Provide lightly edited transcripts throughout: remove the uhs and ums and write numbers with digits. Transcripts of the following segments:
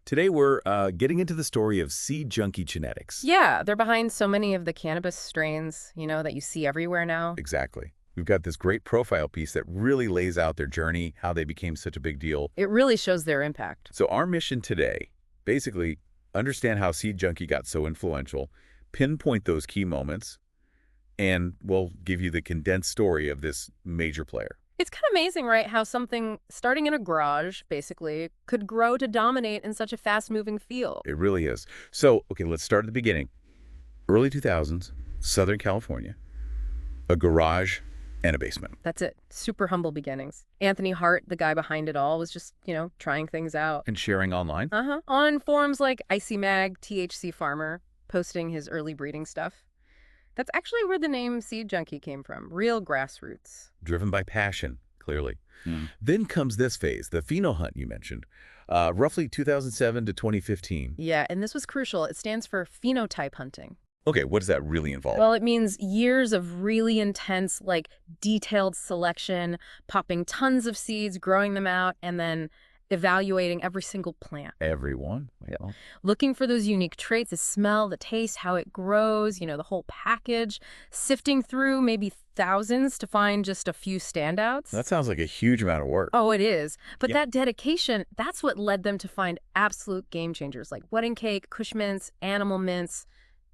Today we're getting into the story of Seed Junky Genetics. Yeah, they're behind so many of the cannabis strains, that you see everywhere now. Exactly. We've got this great profile piece that really lays out their journey, how they became such a big deal. It really shows their impact. So our mission today, basically, understand how Seed Junky got so influential, pinpoint those key moments, and we'll give you the condensed story of this major player. It's kind of amazing, right, how something starting in a garage, basically, could grow to dominate in such a fast-moving field. It really is. So, okay, let's start at the beginning. Early 2000s, Southern California, a garage and a basement. That's it. Super humble beginnings. Anthony Hart, the guy behind it all, was just, trying things out. And sharing online? On forums like ICMag, THC Farmer, posting his early breeding stuff. That's actually where the name Seed Junky came from. Real grassroots. Driven by passion, clearly. Then comes this phase, the pheno hunt you mentioned, roughly 2007 to 2015. Yeah, and this was crucial. It stands for phenotype hunting. Okay, what does that really involve? Well, it means years of really intense, detailed selection, popping tons of seeds, growing them out, and then evaluating every single plant. Everyone? Well, looking for those unique traits, the smell, the taste, how it grows, the whole package, sifting through maybe thousands to find just a few standouts. That sounds like a huge amount of work. Oh, it is. But that dedication, that's what led them to find absolute game changers like wedding cake, Kush Mints, animal mints,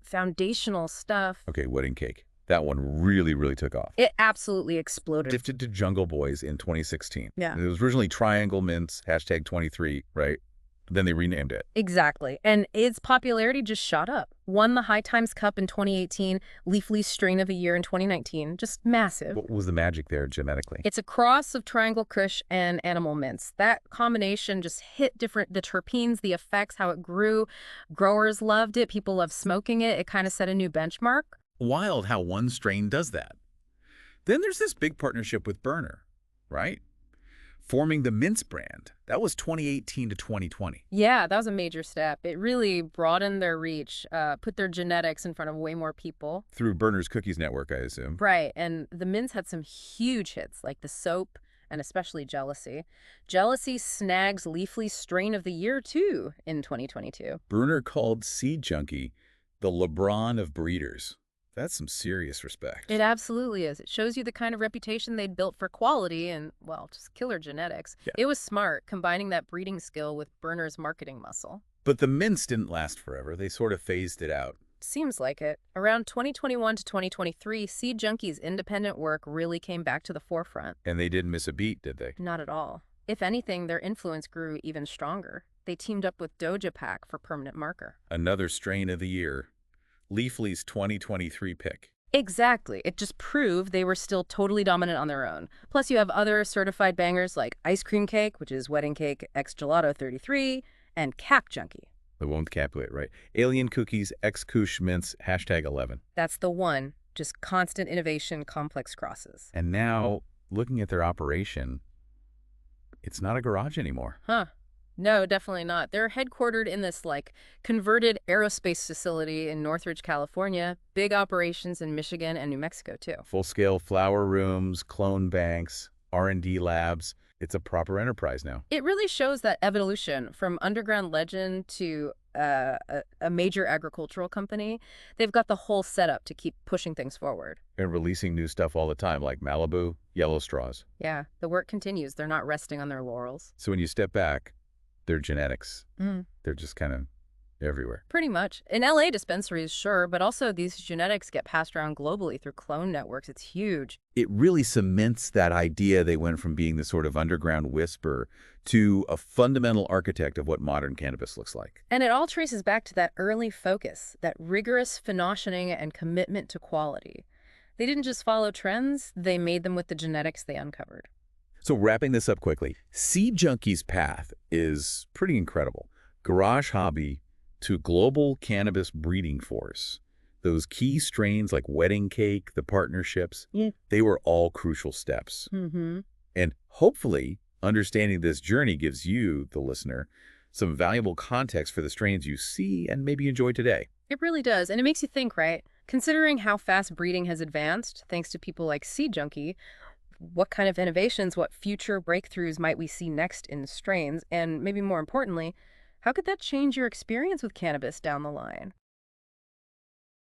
foundational stuff. Okay, wedding cake. That one really, really took off. It absolutely exploded. Shifted to Jungle Boys in 2016. Yeah. It was originally Triangle Mints, #23, right? Then they renamed it. Exactly. And its popularity just shot up. Won the High Times Cup in 2018, Leafly's Strain of the Year in 2019. Just massive. What was the magic there genetically? It's a cross of Triangle Kush and Animal Mints. That combination just hit different, the terpenes, the effects, how it grew. Growers loved it. People loved smoking it. It kind of set a new benchmark. Wild how one strain does that. Then there's this big partnership with Berner, right? Forming the Mints brand. That was 2018 to 2020. Yeah, that was a major step. It really broadened their reach, put their genetics in front of way more people. Through Berner's Cookies network, I assume. Right, and the Mints had some huge hits, like the soap and especially Jealousy. Jealousy snags Leafly's Strain of the Year, too, in 2022. Berner called Seed Junky the LeBron of breeders. That's some serious respect. It absolutely is. It shows you the kind of reputation they'd built for quality and, well, just killer genetics. Yeah. It was smart, combining that breeding skill with Berner's marketing muscle. But the mints didn't last forever. They sort of phased it out. Seems like it. Around 2021 to 2023, Seed Junky's independent work really came back to the forefront. And they didn't miss a beat, did they? Not at all. If anything, their influence grew even stronger. They teamed up with Doja Pack for permanent marker. Another strain of the year. Leafly's 2023 pick. Exactly. It just proved they were still totally dominant on their own. Plus, you have other certified bangers like Ice Cream Cake, which is Wedding Cake X Gelato 33, and Cack Junky. The won't Capulet, right? Alien Cookies, X Kush Mints, #11. That's the one. Just constant innovation, complex crosses. And now, looking at their operation, it's not a garage anymore. Huh. No, definitely not. They're headquartered in this, converted aerospace facility in Northridge, California. Big operations in Michigan and New Mexico, too. Full-scale flower rooms, clone banks, R&D labs. It's a proper enterprise now. It really shows that evolution from underground legend to a major agricultural company. They've got the whole setup to keep pushing things forward. And releasing new stuff all the time, like Malibu, Yellow Straws. Yeah, the work continues. They're not resting on their laurels. So when you step back, their genetics, they're just kind of everywhere. Pretty much. In LA dispensaries, sure, but also these genetics get passed around globally through clone networks. It's huge. It really cements that idea they went from being the sort of underground whisper to a fundamental architect of what modern cannabis looks like. And it all traces back to that early focus, that rigorous phenoshing and commitment to quality. They didn't just follow trends, they made them with the genetics they uncovered. So wrapping this up quickly, Seed Junky's path is pretty incredible. Garage hobby to global cannabis breeding force. Those key strains like Wedding Cake, the partnerships, they were all crucial steps. And hopefully, understanding this journey gives you, the listener, some valuable context for the strains you see and maybe enjoy today. It really does, and it makes you think, right? Considering how fast breeding has advanced, thanks to people like Seed Junky, what kind of innovations, what future breakthroughs might we see next in strains? And maybe more importantly, How could that change your experience with cannabis down the line?